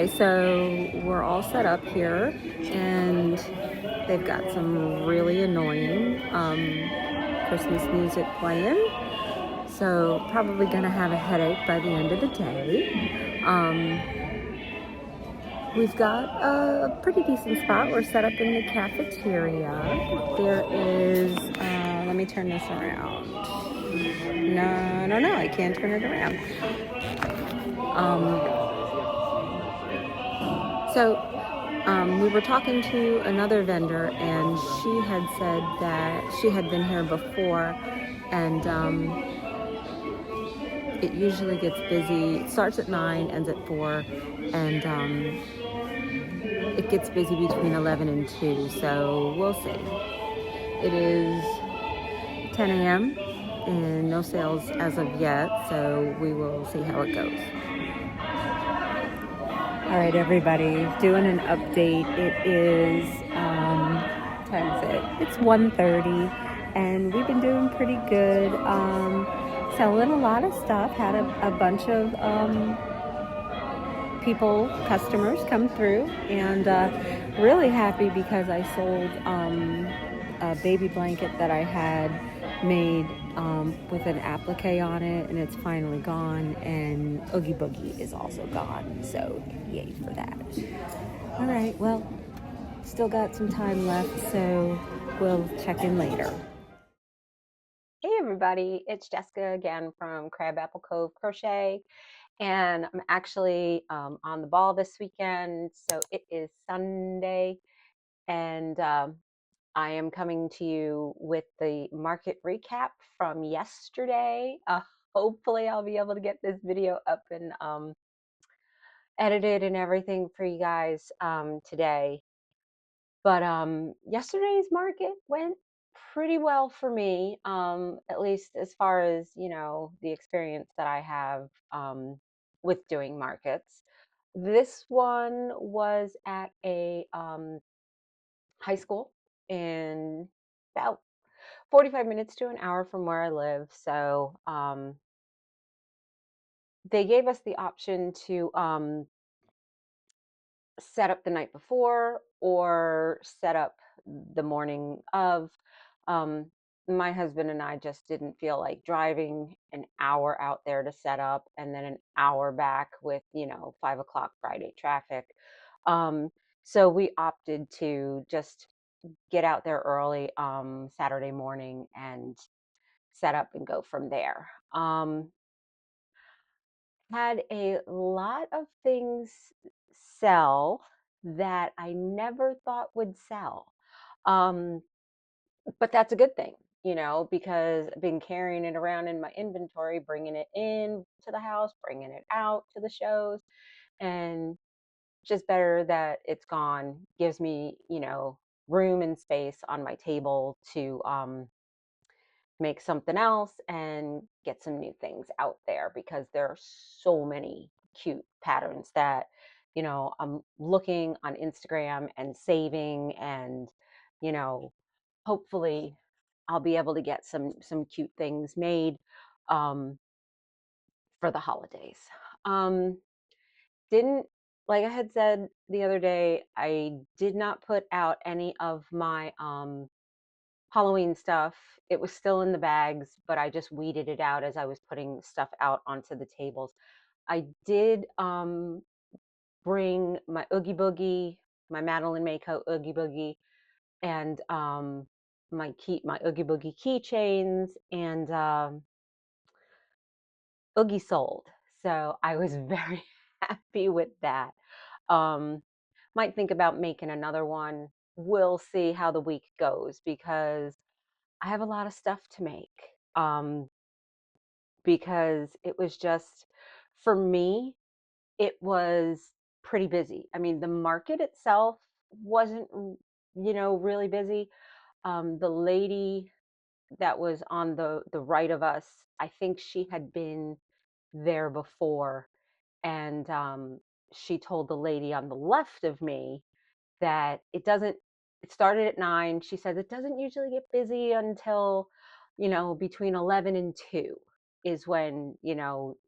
Okay, so we're all set up here, and they've got some really annoying Christmas music playing. So probably gonna have a headache by the end of the day. We've got a pretty decent spot. We're set up in the cafeteria. There is, let me turn this around. No, no, no, I can't turn it around. Um, we were talking to another vendor, and she had said that she had been here before, and it usually gets busy. It starts at 9, ends at 4, and it gets busy between 11 and 2. So we'll see. It is 10 a.m. and no sales as of yet, so we will see how it goes. All right, everybody, doing an update. It is, time is it? It's 1:30, and we've been doing pretty good. Selling a lot of stuff. Had a bunch of customers come through, and really happy because I sold a baby blanket that I had made with an applique on it, and it's finally gone, and Oogie Boogie is also gone, so yay for that. All right, well, still got some time left, so we'll check in later. Hey everybody, it's Jessica again from Crabapple Cove Crochet, and I'm actually on the ball this weekend. So it is Sunday, and I am coming to you with the market recap from yesterday. Hopefully I'll be able to get this video up and edited and everything for you guys today. But yesterday's market went pretty well for me, at least as far as, the experience that I have with doing markets. This one was at a high school in about 45 minutes to an hour from where I live. So they gave us the option to set up the night before or set up the morning of. Um, my husband and I just didn't feel like driving an hour out there to set up and then an hour back with, 5 o'clock Friday traffic. Um, so we opted to just get out there early Saturday morning and set up and go from there. Had a lot of things sell that I never thought would sell. Um, but that's a good thing, because I've been carrying it around in my inventory, bringing it in to the house, bringing it out to the shows, and just better that it's gone. Gives me, room and space on my table to make something else and get some new things out there because there are so many cute patterns that I'm looking on Instagram and saving, and you know hopefully I'll be able to get some cute things made um for the holidays. um didn't Like I had said the other day, I did not put out any of my Halloween stuff. It was still in the bags, but I just weeded it out as I was putting stuff out onto the tables. I did bring my Oogie Boogie, my Madeline Mako Oogie Boogie, and my Oogie Boogie keychains, and Oogie sold. So I was very happy with that. Um, might think about making another one. We'll see how the week goes because I have a lot of stuff to make. Because it was just, for me, it was pretty busy. I mean, the market itself wasn't, really busy. The lady that was on the right of us, I think she had been there before, and she told the lady on the left of me that it started at 9. She says it doesn't usually get busy until, between 11 and 2 is when,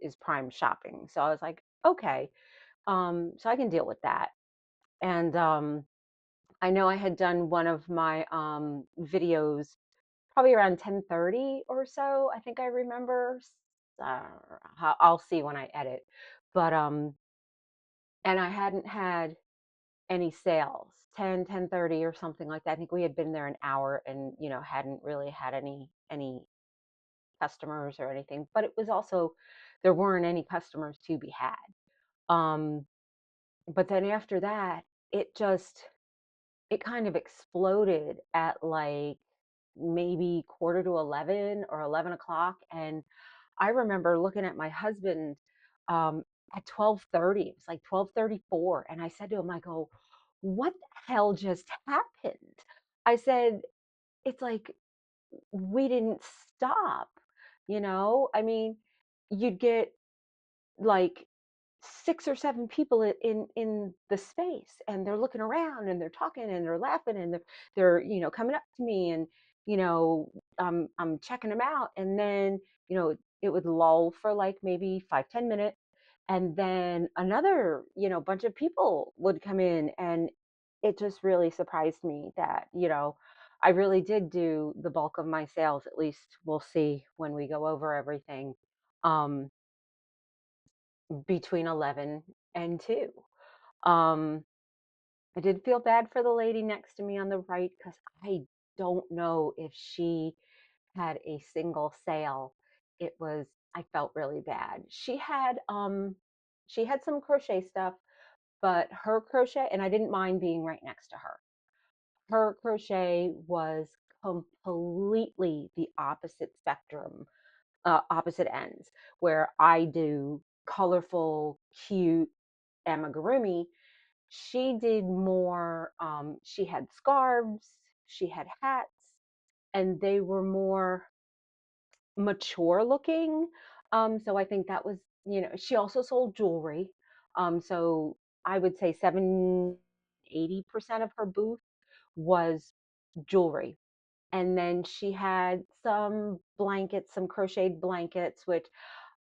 is prime shopping. So I was like, okay. So I can deal with that. And I know I had done one of my videos probably around 10:30 or so. I think I remember. Uh, I'll see when I edit. But and I hadn't had any sales, 10:30 or something like that. I think we had been there an hour and, hadn't really had any customers or anything, but it was also there weren't any customers to be had. Um, but then after that, it just it kind of exploded at like maybe quarter to 11 or 11 o'clock. And I remember looking at my husband at 12:30. It was like 12:34. And I said to him, I go, what the hell just happened? I said, it's like we didn't stop, I mean, you'd get like 6 or 7 people in the space, and they're looking around and they're talking and they're laughing and they're coming up to me, and you know I'm checking them out, and then it would lull for like maybe 5-10 minutes, and then another bunch of people would come in, and it just really surprised me that I really did do the bulk of my sales. At least we'll see when we go over everything. um between 11 and 2. Um, I did feel bad for the lady next to me on the right because I don't know if she had a single sale. I felt really bad. She had some crochet stuff, but her crochet, and I didn't mind being right next to her. Her crochet was completely the opposite spectrum, opposite ends, where I do colorful, cute amigurumi. She did more, she had scarves, she had hats, and they were more mature looking. So I think that was, she also sold jewelry. So I would say 80% of her booth was jewelry. And then she had some blankets, some crocheted blankets, which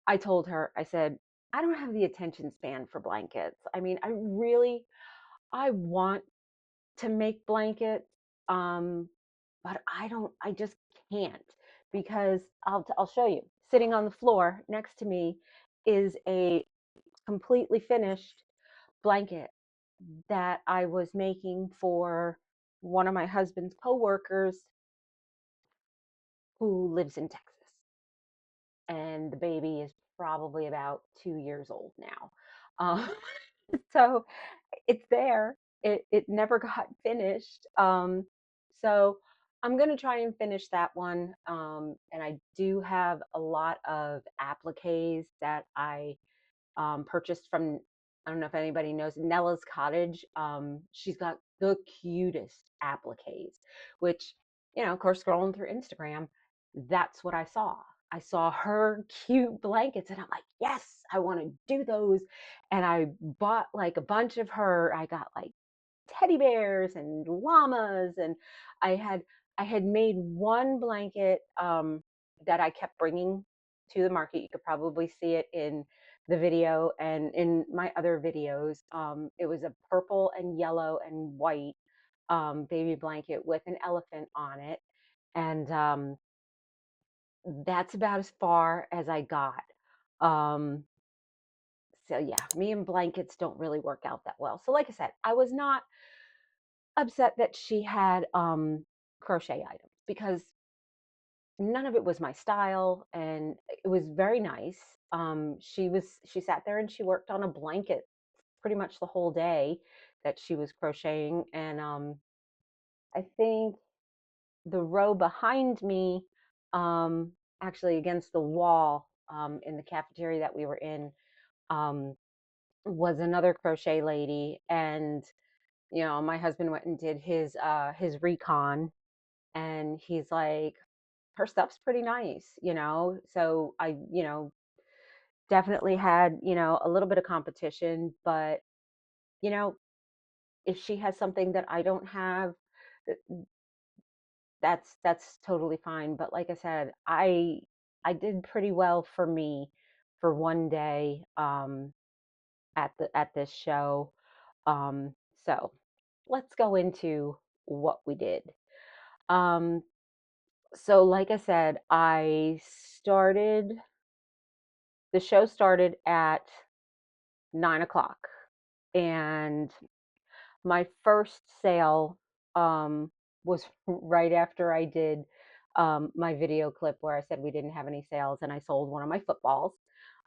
I told her, I said, I don't have the attention span for blankets. I mean, I want to make blankets, um, but I just can't, because I'll show you. Sitting on the floor next to me is a completely finished blanket that I was making for one of my husband's coworkers who lives in Texas. And the baby is probably about 2 years old now. Um, so it's there. It never got finished. So I'm gonna try and finish that one. And I do have a lot of appliques that I purchased from, I don't know if anybody knows, Nella's Cottage. She's got the cutest appliques, which, of course, scrolling through Instagram, that's what I saw. I saw her cute blankets, and I'm like, yes, I want to do those. And I bought like a bunch of her. I got like teddy bears and llamas, and I had I had made one blanket that I kept bringing to the market. You could probably see it in the video and in my other videos. It was a purple and yellow and white baby blanket with an elephant on it, and that's about as far as I got. Um, so yeah, me and blankets don't really work out that well. So like I said, I was not upset that she had crochet items, because none of it was my style, and it was very nice. She sat there and she worked on a blanket pretty much the whole day that she was crocheting. And I think the row behind me, um, actually against the wall, in the cafeteria that we were in, um, was another crochet lady. And my husband went and did his recon, and he's like, her stuff's pretty nice, so I definitely had a little bit of competition. But you know if she has something that I don't have, that's totally fine. But like I said, I did pretty well for me for one day. at this show. So let's go into what we did. Um, so like I said, the show started at 9 o'clock, and my first sale was right after I did my video clip where I said we didn't have any sales and I sold one of my footballs.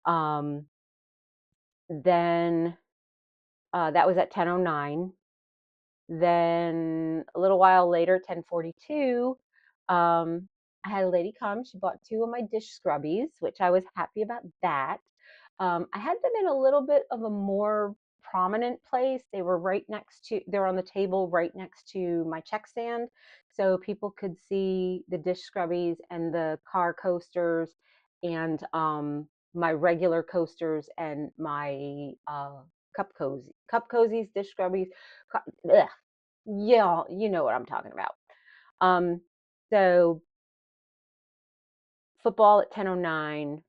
Um, then that was at 10:09. Then a little while later, 10:42, I had a lady come. She bought two of my dish scrubbies, which I was happy about that. I had them in a little bit of a more prominent place. They're on the table right next to my check stand. So people could see the dish scrubbies and the car coasters and my regular coasters and my cup cozies, dish scrubbies. Ugh, yeah, you know what I'm talking about. Um, so football at 10:09,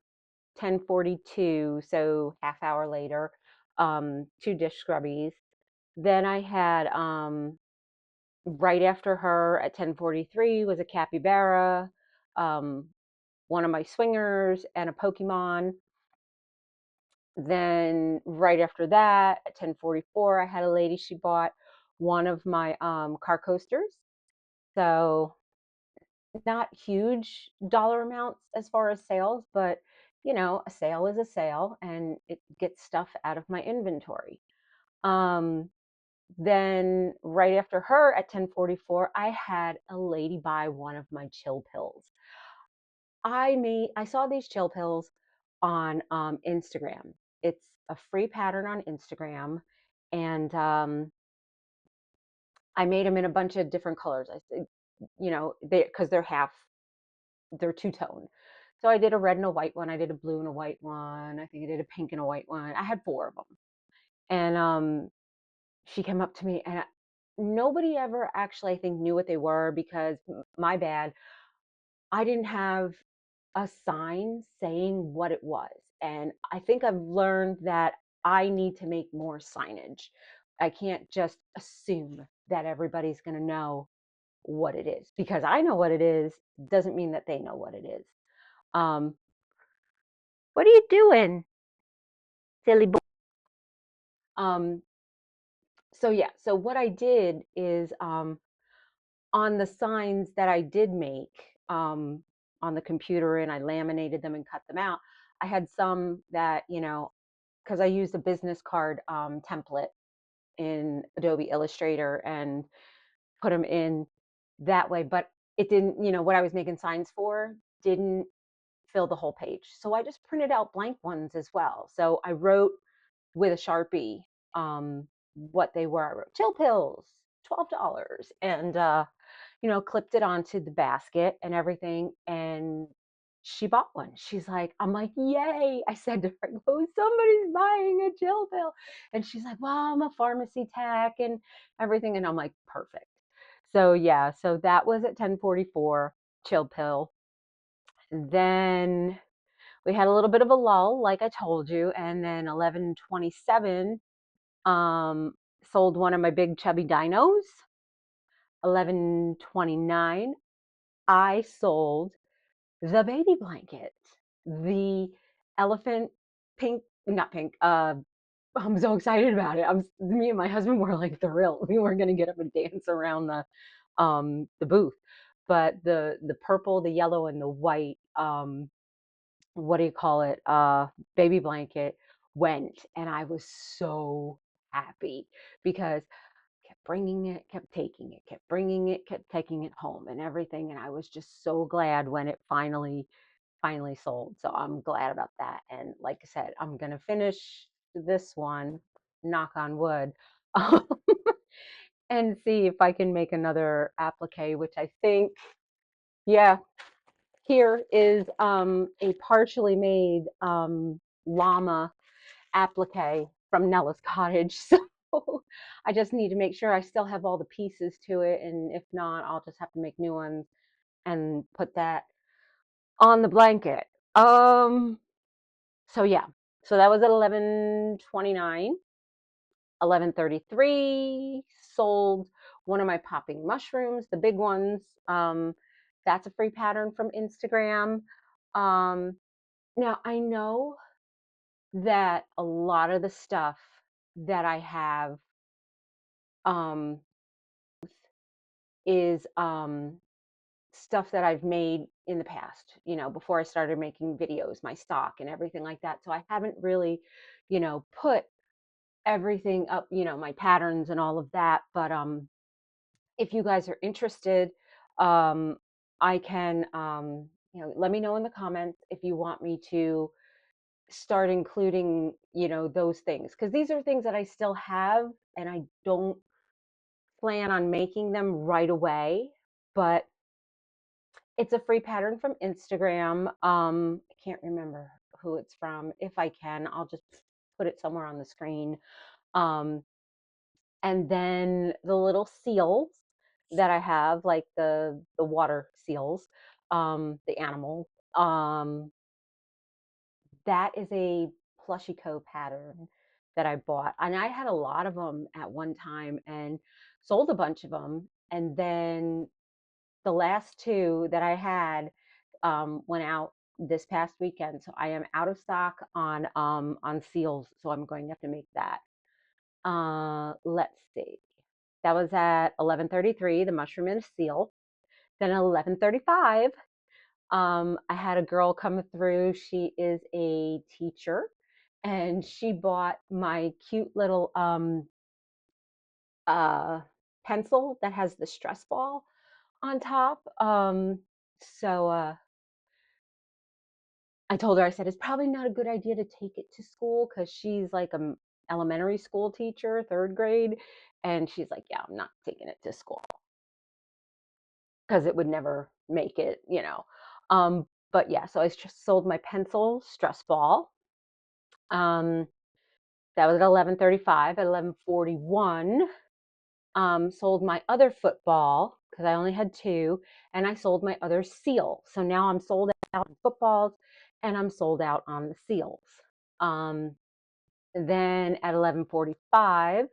10:42, so half hour later, two dish scrubbies. Then I had right after her at 10:43 was a capybara, um, one of my swingers, and a Pokemon. Then right after that at 10:44, I had a lady. She bought one of my car coasters. So not huge dollar amounts as far as sales, but a sale is a sale and it gets stuff out of my inventory. Um, then right after her at 10:44, I had a lady buy one of my chill pills. I saw these chill pills on Instagram. It's a free pattern on Instagram, and I made them in a bunch of different colors. I said, because they're two-tone. So I did a red and a white one. I did a blue and a white one. I think I did a pink and a white one. I had four of them. And she came up to me, and nobody ever actually, I think, knew what they were because my bad. I didn't have a sign saying what it was. And I think I've learned that I need to make more signage. I can't just assume that everybody's going to know what it is because I know what it is doesn't mean that they know what it is. Um, what are you doing, silly boy? Um, so yeah, so what I did is on the signs that I did make on the computer and I laminated them and cut them out, I had some that, because I used a business card template in Adobe Illustrator and put them in that way, but it didn't, what I was making signs for didn't fill the whole page. So I just printed out blank ones as well. So I wrote with a Sharpie what they were. I wrote chill pills, $12, and clipped it onto the basket and everything. And she bought one. She's like, I'm like, yay. I said to her, oh, somebody's buying a chill pill. And she's like, well, I'm a pharmacy tech and everything. And I'm like, perfect. So yeah, so that was at 10:44, chill pill. Then we had a little bit of a lull, like I told you, and then 11:27 sold one of my big chubby dinos. 11:29 I sold the baby blanket, the elephant pink, not pink. I'm so excited about it. Me and my husband were like thrilled. We weren't going to get up and dance around the booth, but the purple, the yellow, and the white what do you call it? Baby blanket went, and I was so happy because kept bringing it, kept taking it, kept bringing it, kept taking it home and everything. And I was just so glad when it finally sold. So I'm glad about that. And like I said, I'm gonna finish this one, knock on wood, and see if I can make another applique, which I think, yeah, here is a partially made llama applique from Nella's Cottage. So I just need to make sure I still have all the pieces to it. And if not, I'll just have to make new ones and put that on the blanket. So yeah. So that was at 11:29. 11:33, sold one of my popping mushrooms, the big ones. That's a free pattern from Instagram. Um, Now I know that a lot of the stuff that I have um, is stuff that I've made in the past, before I started making videos, my stock and everything like that. So I haven't really, put everything up, my patterns and all of that. But if you guys are interested, um, I can, let me know in the comments if you want me to start including, those things, because these are things that I still have and I don't plan on making them right away, but it's a free pattern from Instagram. I can't remember who it's from. If I can, I'll just put it somewhere on the screen. Um, and then the little seals that I have, like the water seals, the animal. That is a plushico pattern that I bought, and I had a lot of them at one time and sold a bunch of them. And then the last two that I had went out this past weekend, so I am out of stock on seals. So I'm going to have to make that. Let's see. That was at 11:33, the mushroom and a seal. Then at 11:35, I had a girl come through. She is a teacher, and she bought my cute little uh, pencil that has the stress ball on top. So I told her, I said, it's probably not a good idea to take it to school because she's like an elementary school teacher, third grade. And she's like, yeah, I'm not taking it to school because it would never make it. But yeah, so I just sold my pencil stress ball. Um, that was at 11:35. At 11:41, sold my other football because I only had two, and I sold my other seal. So now I'm sold out on footballs and I'm sold out on the seals. Um, then at 11:45,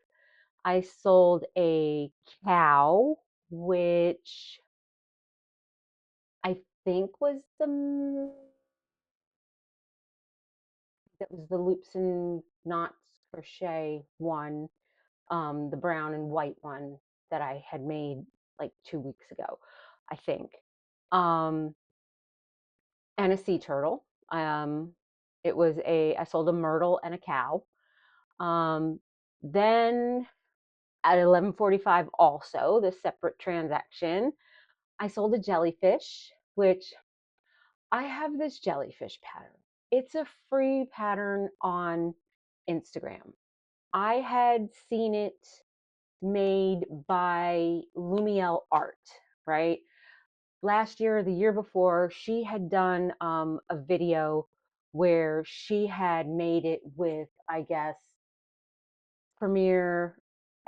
I sold a cow, which I think was that was the loops and knots crochet one, the brown and white one that I had made like 2 weeks ago, I think. Um, and a sea turtle. I sold a myrtle and a cow. Then at 11:45, also the separate transaction, I sold a jellyfish, which I have this jellyfish pattern. It's a free pattern on Instagram. I had seen it made by Lumiel Art, right? Last year or the year before, she had done a video where she had made it with, I guess, Premiere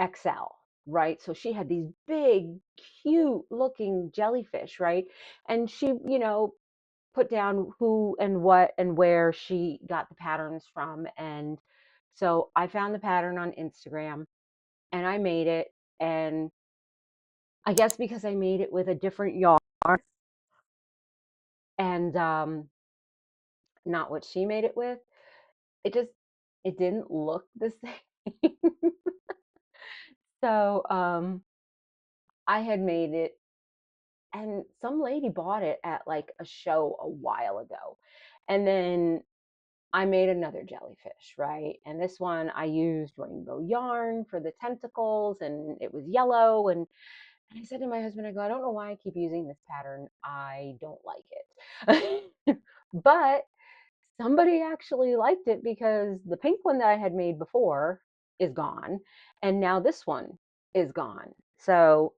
XL, right? So she had these big, cute looking jellyfish, right? And she, put down who and what and where she got the patterns from. And so I found the pattern on Instagram and I made it. And I guess because I made it with a different yarn and not what she made it with, it just it didn't look the same. So I had made it, and some lady bought it at like a show a while ago. And then I made another jellyfish, right? And this one I used rainbow yarn for the tentacles and it was yellow. And I said to my husband, I go, I don't know why I keep using this pattern. I don't like it. But somebody actually liked it because the pink one that I had made before is gone. And now this one is gone. So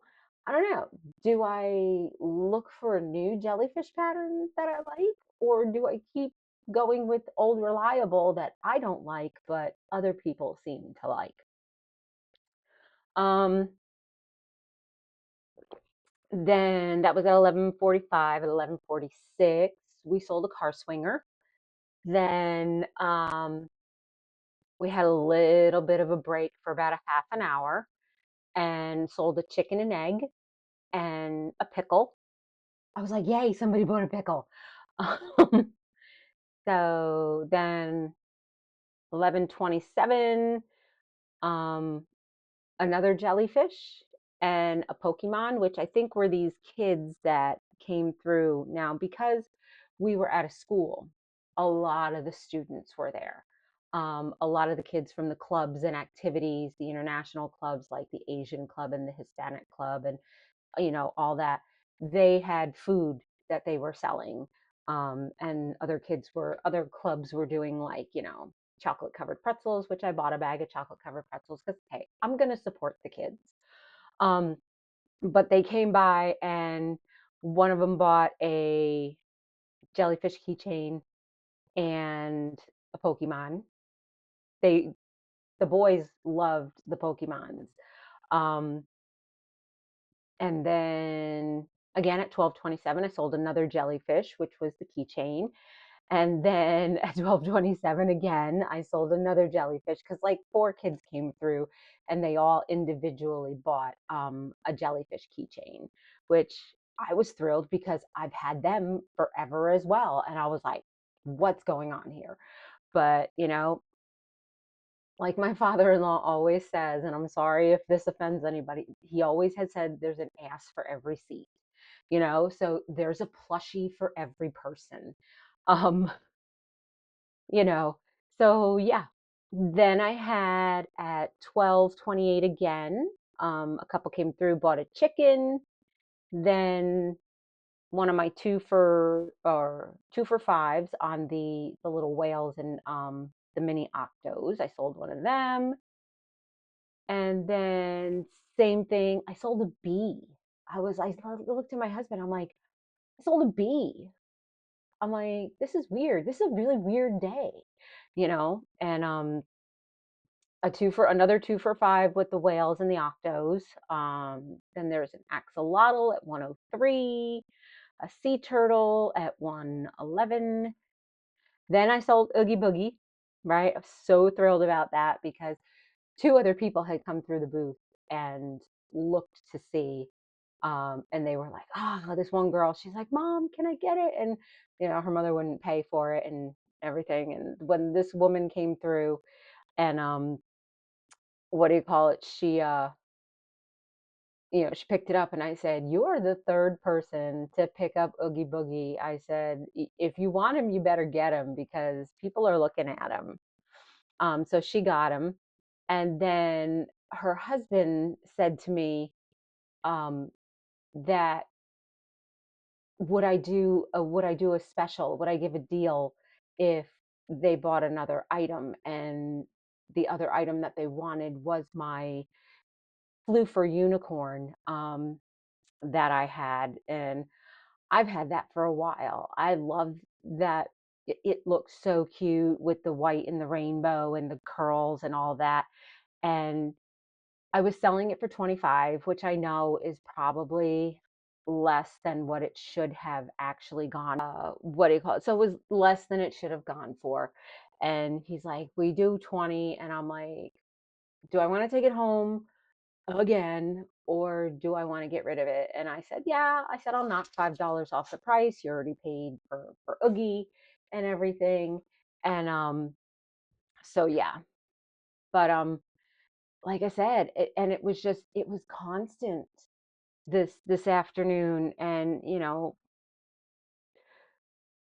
I don't know. Do I look for a new jellyfish pattern that I like? Or do I keep going with old reliable that I don't like, but other people seem to like? Um, then that was at 11:45. At 11:46, we sold a car swinger. Then We had a little bit of a break for about a half an hour and sold a chicken and egg and a pickle. I was like, "Yay, somebody bought a pickle." Um, so then 11:27, um, another jellyfish and a Pokemon, which I think were these kids that came through. Now, because we were at a school, a lot of the students were there. A lot of the kids from the clubs and activities, the international clubs like the Asian Club and the Hispanic Club, and all that, they had food that they were selling. And other clubs were doing, like, chocolate covered pretzels, which I bought a bag of chocolate covered pretzels because, hey, I'm going to support the kids. Um, but they came by and one of them bought a jellyfish keychain and a Pokemon. They, the boys loved the Pokemons. Um, And then again at 12:27, I sold another jellyfish, which was the keychain. And then at 12:27 again, I sold another jellyfish because like four kids came through and they all individually bought a jellyfish keychain, which I was thrilled because I've had them forever as well. And I was like, what's going on here? But, like my father-in-law always says, and I'm sorry if this offends anybody, he always has said there's an ass for every seat, so there's a plushie for every person. Um, you know, so yeah. Then I had at 12:28 again, a couple came through, bought a chicken, then one of my two for fives on the little whales and the mini octos. I sold one of them. And then same thing, I sold a bee. I looked at my husband, I'm like, I sold a bee. I'm like, this is weird. This is a really weird day, and another 2 for 5 with the whales and the octos. Then there's an axolotl at 103, a sea turtle at 111. Then I sold Oogie Boogie, right? I'm so thrilled about that because two other people had come through the booth and looked to see, and they were like, oh, this one girl, she's like, Mom, can I get it? And her mother wouldn't pay for it and everything. And when this woman came through and what do you call it, she picked it up, and I said, you're the third person to pick up Oogie Boogie. I said, if you want him, you better get him because people are looking at him. So she got him. And then her husband said to me, that would I do a special? Would I give a deal if they bought another item? And the other item that they wanted was my flew for unicorn that I had, and I've had that for a while. I love that. It looks so cute with the white and the rainbow and the curls and all that. And I was selling it for 25, which I know is probably less than what it should have actually gone. What do you call it? So it was less than it should have gone for. And he's like, we do 20. And I'm like, do I want to take it home again or do I want to get rid of it? And I said, yeah. I said, I'll knock $5 off the price. You already paid for Oogie and everything. And so yeah. But like I said, and it was constant this afternoon. And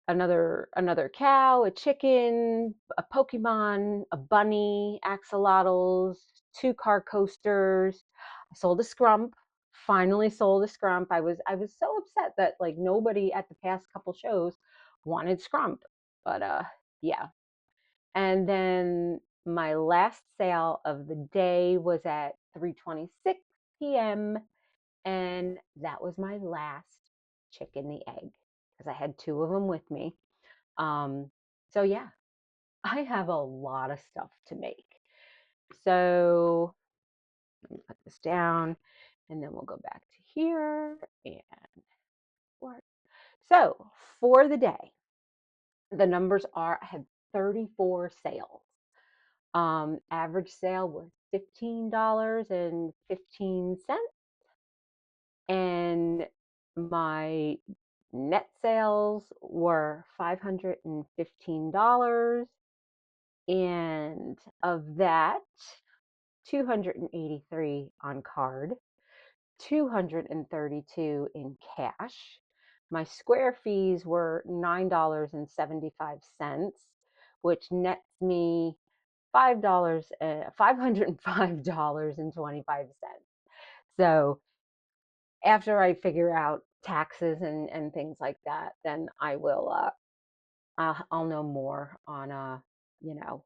another cow, a chicken, a Pokemon, a bunny, axolotls, two car coasters. I sold a scrump. Finally sold a scrump. I was so upset that like nobody at the past couple shows wanted scrump, but yeah. And then my last sale of the day was at 3:26 p.m. and that was my last chicken the egg because I had two of them with me. So yeah, I have a lot of stuff to make. So let me put this down and then we'll go back to here and work. So for the day, the numbers are I had 34 sales. Average sale was $15.15, and my net sales were $515, and of that, 283 on card, 232 in cash. My square fees were $9.75, which nets me $505.25. So after I figure out taxes and things like that, then I'll know more on you know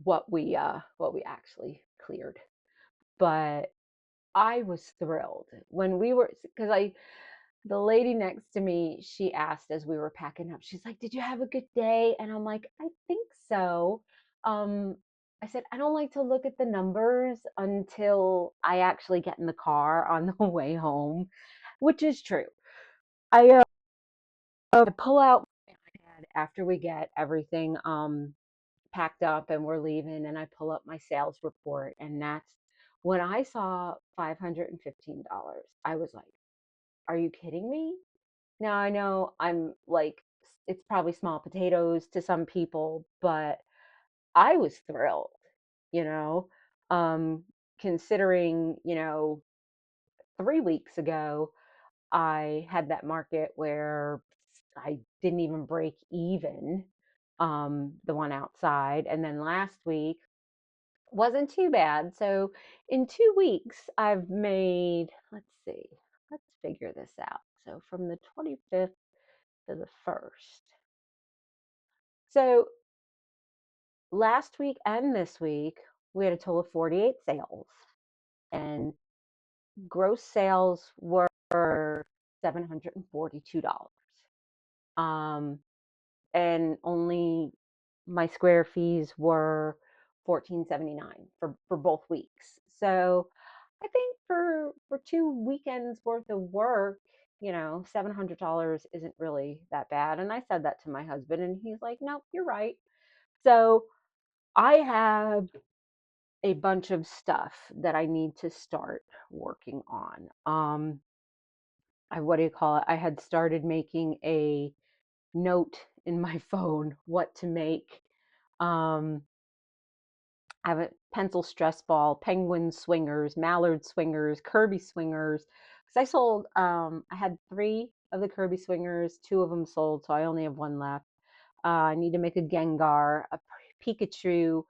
what we actually cleared. But I was thrilled when we were, because I the lady next to me, she asked as we were packing up, she's like, "Did you have a good day?" And I'm like, "I think so." Um, I said, "I don't like to look at the numbers until I actually get in the car on the way home," which is true. I pull out my iPad after we get everything packed up and we're leaving, and I pull up my sales report, and that's when I saw $515. I was like, "Are you kidding me?" Now I know I'm like, it's probably small potatoes to some people, but I was thrilled, you know, um, considering, 3 weeks ago, I had that market where I didn't even break even, the one outside. And then last week wasn't too bad. So in 2 weeks, I've made, let's see, let's figure this out. So from the 25th to the 1st. So last week and this week, we had a total of 48 sales, and gross sales were $742. Um, and only my square fees were 14.79 for both weeks. So I think for 2 weekends worth of work, $700 isn't really that bad. And I said that to my husband, and he's like, "No, you're right." So I have a bunch of stuff that I need to start working on. What do you call it? I had started making a note in my phone what to make. Um, I have a pencil stress ball, penguin swingers, mallard swingers, Kirby swingers. Because I had three of the Kirby swingers, two of them sold, so I only have one left. I need to make a Gengar, a Pikachu.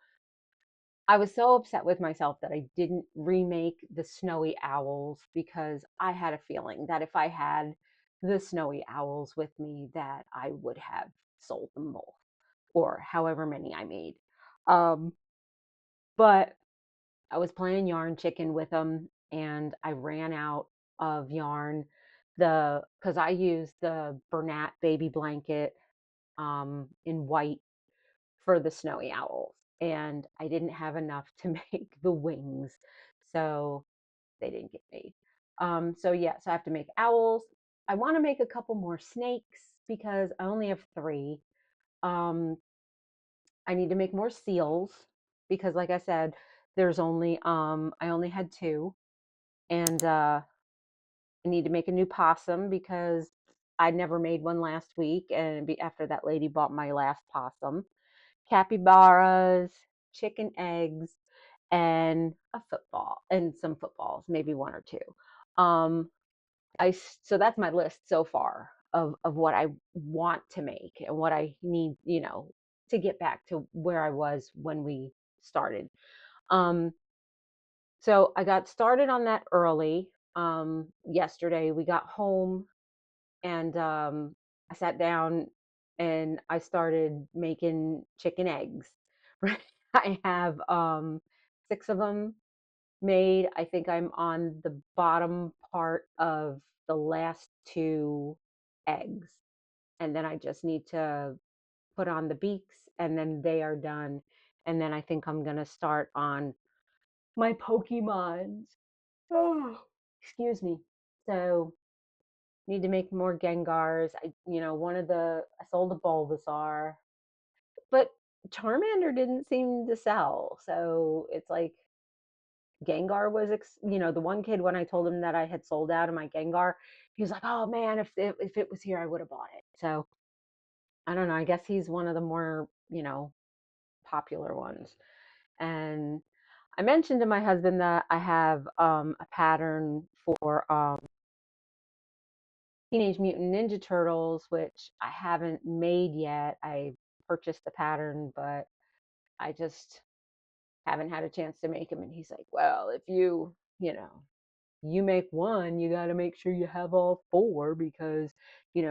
I was so upset with myself that I didn't remake the snowy owls, because I had a feeling that if I had the snowy owls with me, that I would have sold them both, or however many I made. Um, but I was playing yarn chicken with them, and I ran out of yarn. Because I used the Bernat baby blanket in white for the snowy owls, and I didn't have enough to make the wings, so they didn't get made. So yeah, so I have to make owls. I want to make a couple more snakes because I only have three. Um, I need to make more seals because, like I said, I only had two, and I need to make a new possum because I never made one last week, and after that lady bought my last possum. Capybaras, chicken eggs, and a football, and some footballs, maybe one or two. Um, so that's my list so far of what I want to make and what I need, to get back to where I was when we started. Um, so I got started on that early. Yesterday we got home, and I sat down and I started making chicken eggs. Right, I have six of them made. I think I'm on the bottom part of the last two eggs, and then I just need to put on the beaks, and then they are done. And then I think I'm gonna start on my Pokemons. Oh, excuse me. So need to make more Gengars. I sold a Bulbasaur, but Charmander didn't seem to sell. So it's like Gengar was, the one kid, when I told him that I had sold out of my Gengar, he was like, "Oh man, if it was here, I would have bought it." So I don't know. I guess he's one of the more, popular ones. And I mentioned to my husband that I have a pattern for Teenage Mutant Ninja Turtles, which I haven't made yet. I purchased the pattern, but I just haven't had a chance to make them. And he's like, "Well, if you make one, you got to make sure you have all four because,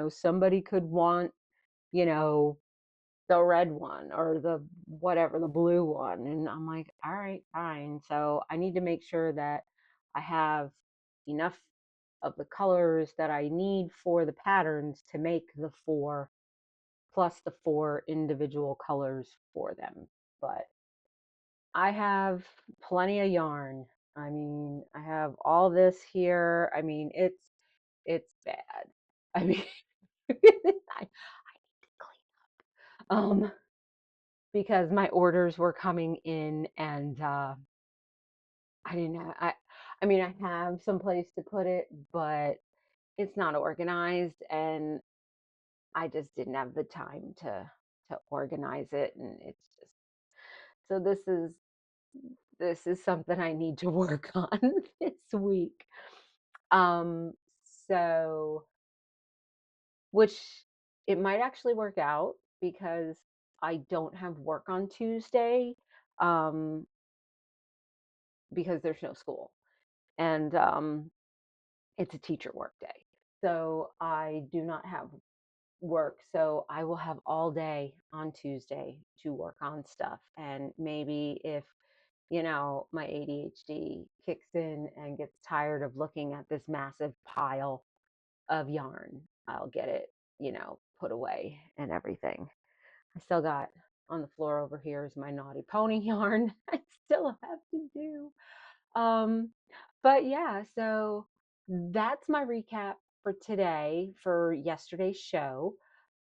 somebody could want, you know, the red one or the whatever, the blue one." And I'm like, "All right, fine." So I need to make sure that I have enough of the colors that I need for the patterns to make the four plus the four individual colors for them. But I have plenty of yarn. I mean, I have all this here. I mean, it's bad. I mean, I need to clean. Because my orders were coming in, and I didn't have, I mean, I have some place to put it, but it's not organized, and I just didn't have the time to organize it, and it's just, so this is something I need to work on this week. Um, so which it might actually work out because I don't have work on Tuesday, um, because there's no school, and it's a teacher work day. So I do not have work. So I will have all day on Tuesday to work on stuff. And maybe if, my ADHD kicks in and gets tired of looking at this massive pile of yarn, I'll get it, put away and everything. I still got on the floor over here is my Naughty Pony yarn I still have to do. Um, but yeah, so that's my recap for today for yesterday's show.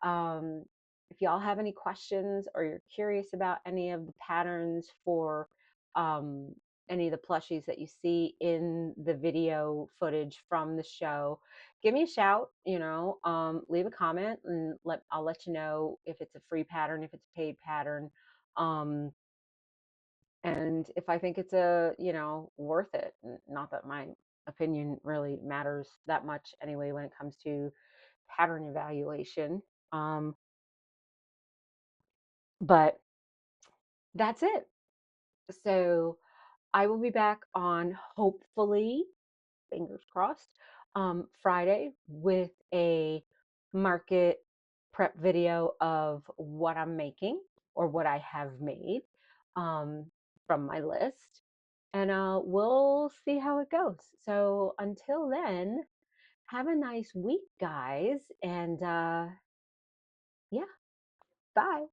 Um, if y'all have any questions or you're curious about any of the patterns for um, any of the plushies that you see in the video footage from the show, give me a shout, leave a comment and I'll let you know if it's a free pattern, if it's a paid pattern. Um, and if I think it's worth it. Not that my opinion really matters that much anyway when it comes to pattern evaluation. Um, but that's it. So I will be back on, hopefully, fingers crossed, Friday with a market prep video of what I'm making or what I have made, um, from my list. And we'll see how it goes. So until then, have a nice week, guys. And yeah, bye.